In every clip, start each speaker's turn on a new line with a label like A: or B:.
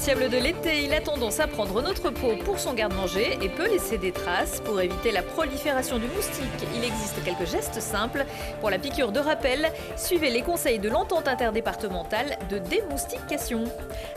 A: Indissociable de l'été, il a tendance à prendre notre peau pour son garde-manger et peut laisser des traces. Pour éviter la prolifération du moustique, il existe quelques gestes simples. Pour la piqûre de rappel, suivez les conseils de l'entente interdépartementale de démoustication.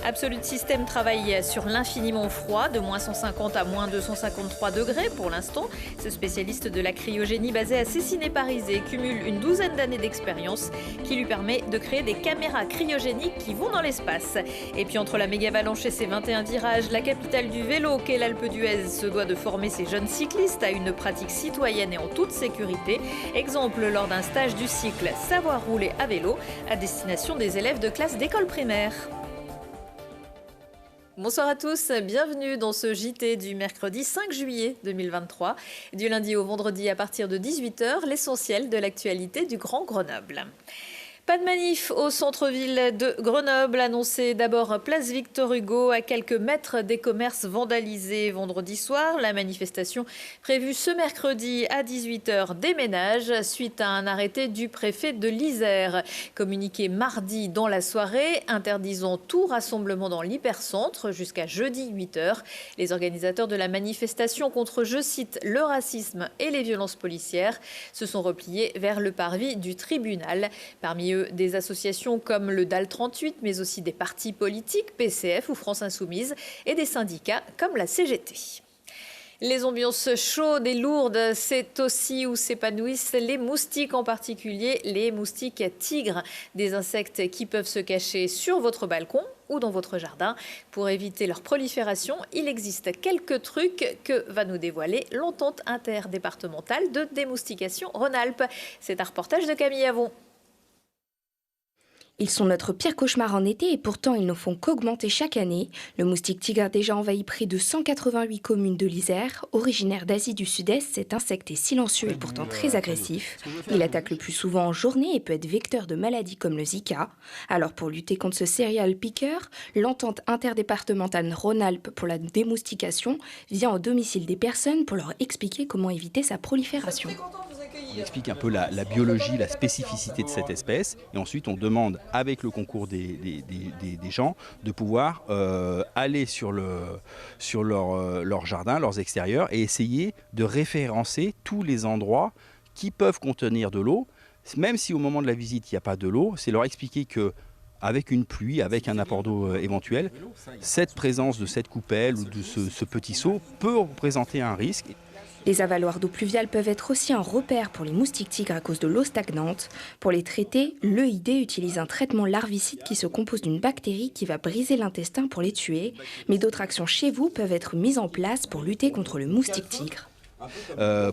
A: Absolute System travaille sur l'infiniment froid, de moins 150 à moins 253 degrés pour l'instant. Ce spécialiste de la cryogénie basé à Cessiné-Parisé cumule une douzaine d'années d'expérience qui lui permet de créer des caméras cryogéniques qui vont dans l'espace. Et puis entre la méga-avalanche et ses 21 virages, la capitale du vélo qu'est l'Alpe d'Huez se doit de former ses jeunes cyclistes à une pratique citoyenne et en toute sécurité. Exemple lors d'un stage du cycle Savoir rouler à vélo à destination des élèves de classe d'école primaire. Bonsoir à tous, bienvenue dans ce JT du mercredi 5 juillet 2023. Du lundi au vendredi à partir de 18h, l'essentiel de l'actualité du Grand Grenoble. Pas de manif au centre-ville de Grenoble, annoncé d'abord place Victor Hugo à quelques mètres des commerces vandalisés vendredi soir. La manifestation prévue ce mercredi à 18h déménage suite à un arrêté du préfet de l'Isère. Communiqué mardi dans la soirée, interdisant tout rassemblement dans l'hypercentre jusqu'à jeudi 8h. Les organisateurs de la manifestation contre, je cite, le racisme et les violences policières se sont repliés vers le parvis du tribunal. Parmi eux, des associations comme le DAL 38, mais aussi des partis politiques, PCF ou France Insoumise, et des syndicats comme la CGT. Les ambiances chaudes et lourdes, c'est aussi où s'épanouissent les moustiques, en particulier les moustiques tigres, des insectes qui peuvent se cacher sur votre balcon ou dans votre jardin. Pour éviter leur prolifération, il existe quelques trucs que va nous dévoiler l'entente interdépartementale de démoustication Rhône-Alpes. C'est un reportage de Camille Avon.
B: Ils sont notre pire cauchemar en été et pourtant ils ne font qu'augmenter chaque année. Le moustique tigre a déjà envahi près de 188 communes de l'Isère. Originaire d'Asie du Sud-Est, cet insecte est silencieux et pourtant très agressif. Il attaque le plus souvent en journée et peut être vecteur de maladies comme le Zika. Alors pour lutter contre ce serial piqueur, l'entente interdépartementale Rhône-Alpes pour la démoustication vient au domicile des personnes pour leur expliquer comment éviter sa prolifération.
C: On explique un peu la biologie, la spécificité de cette espèce et ensuite on demande avec le concours des gens de pouvoir aller sur leur jardin, leurs extérieurs et essayer de référencer tous les endroits qui peuvent contenir de l'eau. Même si au moment de la visite il n'y a pas de l'eau, c'est leur expliquer que avec une pluie, avec un apport d'eau éventuel, cette présence de cette coupelle ou de ce petit seau peut représenter un risque.
B: Les avaloirs d'eau pluviale peuvent être aussi un repère pour les moustiques tigres à cause de l'eau stagnante. Pour les traiter, l'EID utilise un traitement larvicide qui se compose d'une bactérie qui va briser l'intestin pour les tuer. Mais d'autres actions chez vous peuvent être mises en place pour lutter contre le moustique tigre.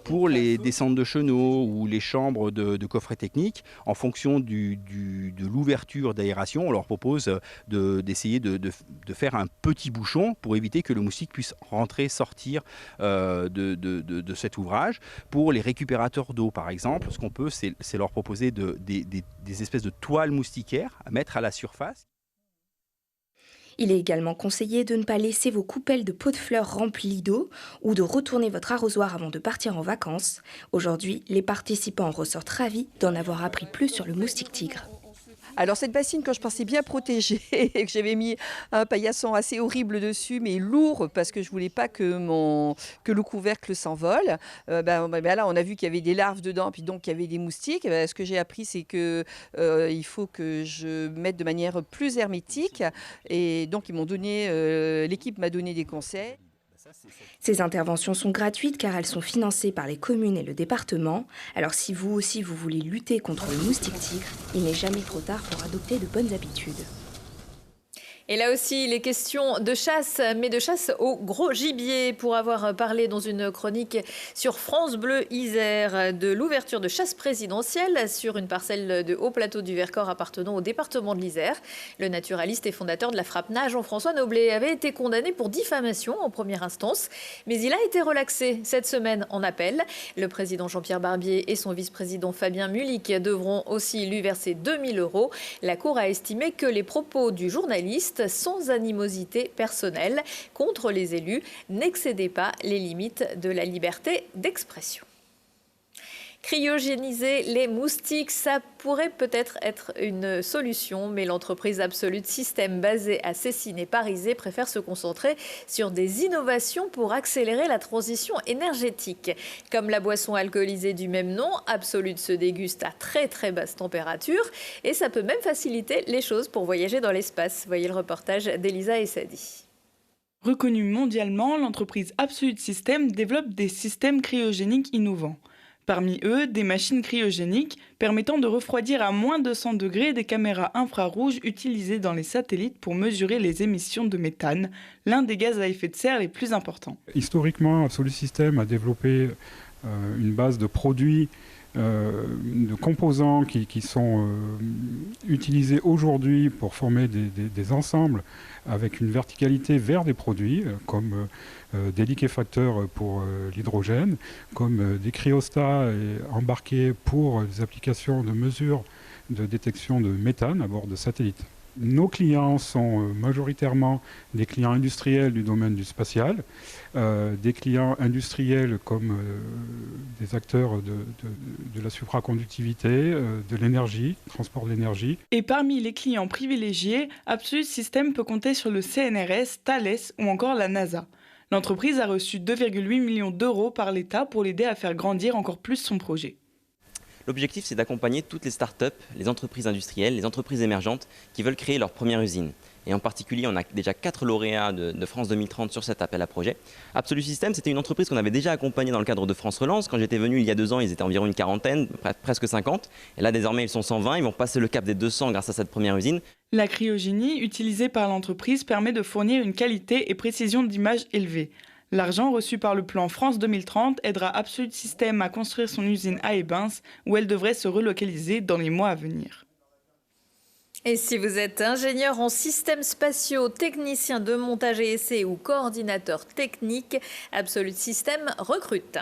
C: Pour les descentes de chenaux ou les chambres de coffret technique, en fonction de l'ouverture d'aération, on leur propose d'essayer de faire un petit bouchon pour éviter que le moustique puisse rentrer, sortir de cet ouvrage. Pour les récupérateurs d'eau, par exemple, ce qu'on peut, c'est leur proposer des espèces de toiles moustiquaires à mettre à la surface.
B: Il est également conseillé de ne pas laisser vos coupelles de pots de fleurs remplies d'eau ou de retourner votre arrosoir avant de partir en vacances. Aujourd'hui, les participants en ressortent ravis d'en avoir appris plus sur le moustique tigre.
D: Alors cette bassine, quand je pensais bien protégée et que j'avais mis un paillasson assez horrible dessus, mais lourd, parce que je voulais pas que le couvercle s'envole, là on a vu qu'il y avait des larves dedans, puis donc il y avait des moustiques. Ce que j'ai appris, c'est que il faut que je mette de manière plus hermétique. Et donc l'équipe m'a donné des conseils.
B: Ces interventions sont gratuites car elles sont financées par les communes et le département. Alors si vous aussi vous voulez lutter contre le moustique tigre, il n'est jamais trop tard pour adopter de bonnes habitudes.
A: Et là aussi, les questions de chasse, mais de chasse au gros gibier. Pour avoir parlé dans une chronique sur France Bleu Isère de l'ouverture de chasse présidentielle sur une parcelle de haut plateau du Vercors appartenant au département de l'Isère, le naturaliste et fondateur de la frappe-nage Jean-François Noblet avait été condamné pour diffamation en première instance, mais il a été relaxé cette semaine en appel. Le président Jean-Pierre Barbier et son vice-président Fabien Mulic devront aussi lui verser 2 000 €. La Cour a estimé que les propos du journaliste sans animosité personnelle contre les élus n'excédait pas les limites de la liberté d'expression. Cryogéniser les moustiques, ça pourrait peut-être être une solution, mais l'entreprise Absolute System basée à Cessines-et-Parisé préfère se concentrer sur des innovations pour accélérer la transition énergétique. Comme la boisson alcoolisée du même nom, Absolute se déguste à très basse température et ça peut même faciliter les choses pour voyager dans l'espace. Voyez le reportage d'Elisa Essadi.
E: Reconnue mondialement, l'entreprise Absolute System développe des systèmes cryogéniques innovants. Parmi eux, des machines cryogéniques permettant de refroidir à moins de 100 degrés des caméras infrarouges utilisées dans les satellites pour mesurer les émissions de méthane, l'un des gaz à effet de serre les plus importants.
F: Historiquement, Absolute System a développé une base de produits, de composants qui sont utilisés aujourd'hui pour former des ensembles avec une verticalité vers des produits comme des liquéfacteurs pour l'hydrogène, comme des cryostats embarqués pour des applications de mesure de détection de méthane à bord de satellites. Nos clients sont majoritairement des clients industriels du domaine du spatial, des clients industriels comme des acteurs de la supraconductivité, de l'énergie, transport d'énergie.
E: Et parmi les clients privilégiés, Absolute System peut compter sur le CNRS, Thales ou encore la NASA. L'entreprise a reçu 2,8 millions d'euros par l'État pour l'aider à faire grandir encore plus son projet.
G: L'objectif, c'est d'accompagner toutes les startups, les entreprises industrielles, les entreprises émergentes qui veulent créer leur première usine. Et en particulier, on a déjà 4 lauréats de France 2030 sur cet appel à projet. Absolute System, c'était une entreprise qu'on avait déjà accompagnée dans le cadre de France Relance. Quand j'étais venu il y a 2 ans, ils étaient environ une quarantaine, presque 50. Et là, désormais, ils sont 120. Ils vont passer le cap des 200 grâce à cette première usine.
E: La cryogénie utilisée par l'entreprise permet de fournir une qualité et précision d'image élevée. L'argent reçu par le plan France 2030 aidera Absolute System à construire son usine à Ebens, où elle devrait se relocaliser dans les mois à venir.
A: Et si vous êtes ingénieur en systèmes spatiaux, technicien de montage et essai ou coordinateur technique, Absolute System recrute.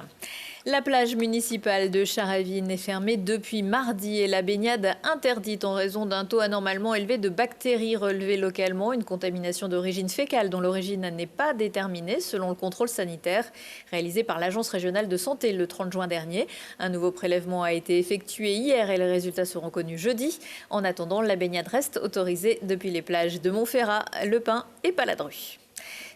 A: La plage municipale de Charavine est fermée depuis mardi et la baignade interdite en raison d'un taux anormalement élevé de bactéries relevées localement, une contamination d'origine fécale dont l'origine n'est pas déterminée selon le contrôle sanitaire réalisé par l'Agence régionale de santé le 30 juin dernier. Un nouveau prélèvement a été effectué hier et les résultats seront connus jeudi. En attendant, la baignade reste autorisée depuis les plages de Montferrat, Le Pin et Paladru.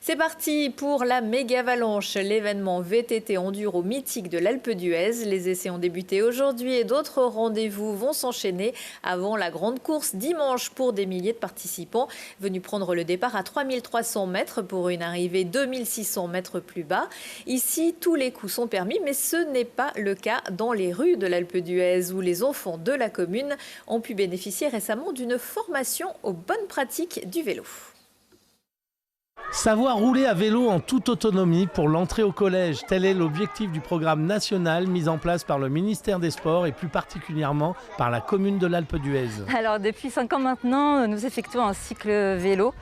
A: C'est parti pour la Mégavalanche, l'événement VTT enduro mythique de l'Alpe d'Huez. Les essais ont débuté aujourd'hui et d'autres rendez-vous vont s'enchaîner avant la grande course dimanche pour des milliers de participants venus prendre le départ à 3300 mètres pour une arrivée 2600 mètres plus bas. Ici, tous les coups sont permis, mais ce n'est pas le cas dans les rues de l'Alpe d'Huez où les enfants de la commune ont pu bénéficier récemment d'une formation aux bonnes pratiques du vélo.
H: Savoir rouler à vélo en toute autonomie pour l'entrée au collège, tel est l'objectif du programme national mis en place par le ministère des Sports et plus particulièrement par la commune de l'Alpe d'Huez.
I: Alors depuis 5 ans maintenant, nous effectuons un cycle vélo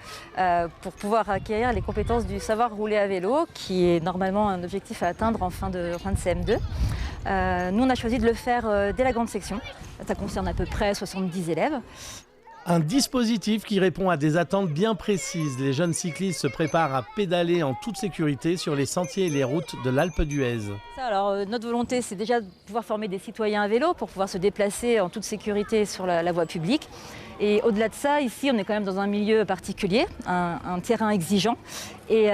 I: pour pouvoir acquérir les compétences du savoir rouler à vélo, qui est normalement un objectif à atteindre en fin de CM2. Nous on a choisi de le faire dès la grande section. Ça concerne à peu près 70 élèves.
H: Un dispositif qui répond à des attentes bien précises. Les jeunes cyclistes se préparent à pédaler en toute sécurité sur les sentiers et les routes de l'Alpe d'Huez.
I: Alors, notre volonté, c'est déjà de pouvoir former des citoyens à vélo pour pouvoir se déplacer en toute sécurité sur la voie publique. Et au-delà de ça, ici, on est quand même dans un milieu particulier, un terrain exigeant. Et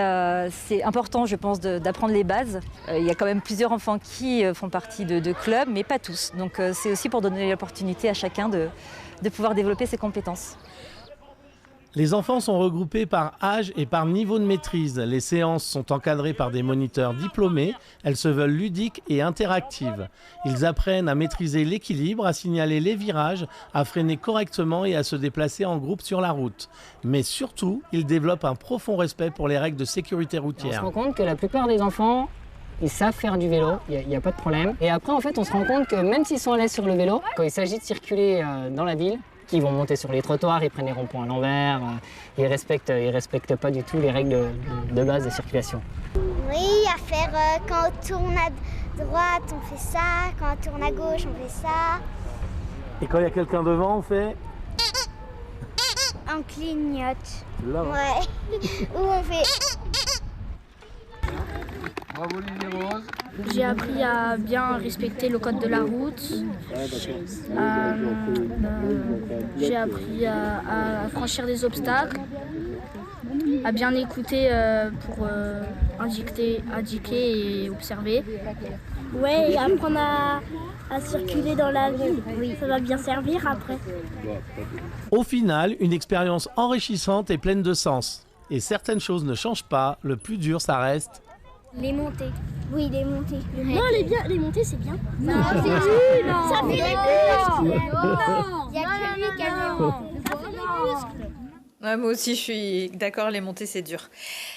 I: c'est important, je pense, d'apprendre les bases. Il y a quand même plusieurs enfants qui font partie de clubs, mais pas tous. Donc c'est aussi pour donner l'opportunité à chacun de pouvoir développer ses compétences.
H: Les enfants sont regroupés par âge et par niveau de maîtrise. Les séances sont encadrées par des moniteurs diplômés. Elles se veulent ludiques et interactives. Ils apprennent à maîtriser l'équilibre, à signaler les virages, à freiner correctement et à se déplacer en groupe sur la route. Mais surtout, ils développent un profond respect pour les règles de sécurité routière.
J: On se rend compte que la plupart des enfants, ils savent faire du vélo, il n'y a pas de problème. Et après, en fait, on se rend compte que même s'ils sont à l'aise sur le vélo, quand il s'agit de circuler dans la ville, qu'ils vont monter sur les trottoirs, ils prennent les ronds-points à l'envers, ils respectent pas du tout les règles de base de circulation.
K: Oui, à faire quand on tourne à droite, on fait ça, quand on tourne à gauche, on fait ça.
H: Et quand il y a quelqu'un devant, on fait...
K: On clignote.
H: Là,
K: ouais. Ou on fait...
L: Bravo Lily Rose. J'ai appris à bien respecter le code de la route. J'ai appris à franchir des obstacles, à bien écouter pour indiquer et observer.
K: Ouais, et apprendre à circuler dans la ville. Oui, ça va bien servir après.
H: Au final, une expérience enrichissante et pleine de sens. Et certaines choses ne changent pas, le plus dur ça reste.
K: Les montées. Oui, les montées. Non, les montées, c'est bien. Non, c'est nul. Ça fait les muscles. Non, il n'y a que lui qui a les montées. Ça fait les muscles.
A: Ouais, moi aussi, je suis d'accord, les montées, c'est dur.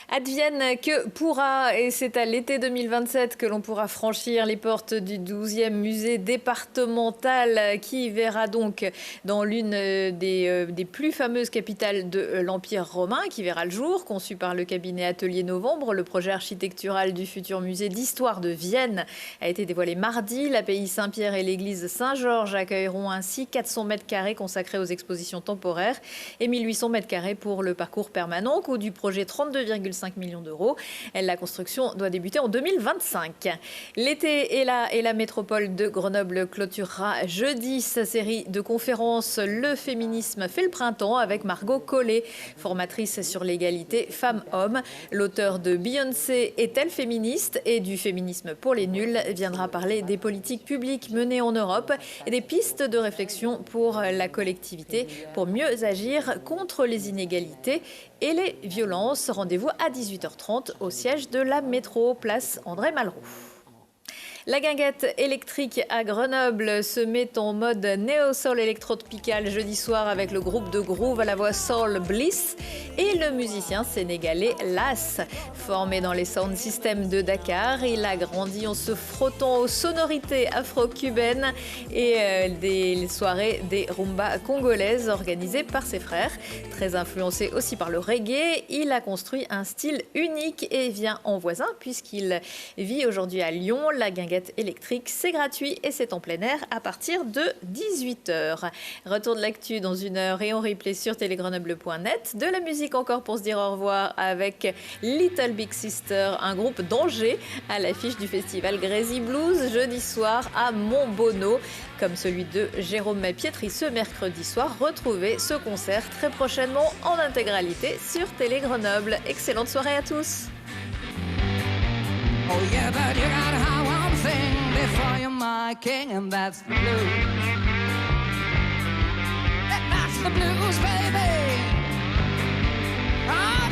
A: Advienne que pourra, et c'est à l'été 2027 que l'on pourra franchir les portes du 12e musée départemental qui verra donc dans l'une des plus fameuses capitales de l'Empire romain, qui verra le jour, conçu par le cabinet Atelier Novembre. Le projet architectural du futur musée d'histoire de Vienne a été dévoilé mardi. L'abbaye Saint-Pierre et l'église Saint-Georges accueilleront ainsi 400 mètres carrés consacrés aux expositions temporaires et 1800 mètres carrés pour le parcours permanent, coût du projet 32,5 millions d'euros. La construction doit débuter en 2025. L'été est là et la métropole de Grenoble clôturera jeudi sa série de conférences Le féminisme fait le printemps avec Margot Collet, formatrice sur l'égalité femmes-hommes. L'auteur de Beyoncé est-elle féministe et du féminisme pour les nuls viendra parler des politiques publiques menées en Europe et des pistes de réflexion pour la collectivité pour mieux agir contre les inégalités et les violences. Rendez-vous à 18h30 au siège de la métro, place André Malraux. La guinguette électrique à Grenoble se met en mode néo-soul électro-tropical jeudi soir avec le groupe de groove à la voix Soul Bliss et le musicien sénégalais Las. Formé dans les sound systems de Dakar, il a grandi en se frottant aux sonorités afro-cubaines et des soirées des rumba congolaises organisées par ses frères. Très influencé aussi par le reggae, il a construit un style unique et vient en voisin puisqu'il vit aujourd'hui à Lyon. La guinguette électrique, c'est gratuit et c'est en plein air à partir de 18h. Retour de l'actu dans une heure et en replay sur télégrenoble.net. De la musique encore pour se dire au revoir avec Little Big Sister, un groupe d'Angers à l'affiche du festival Crazy Blues jeudi soir à Montbonneau, comme celui de Jérôme Pietri ce mercredi soir. Retrouvez ce concert très prochainement en intégralité sur Télé Grenoble. Excellente soirée à tous.
M: Oh yeah, but you gotta have one thing before you're my king, and that's the blues. That's the blues, baby. Oh,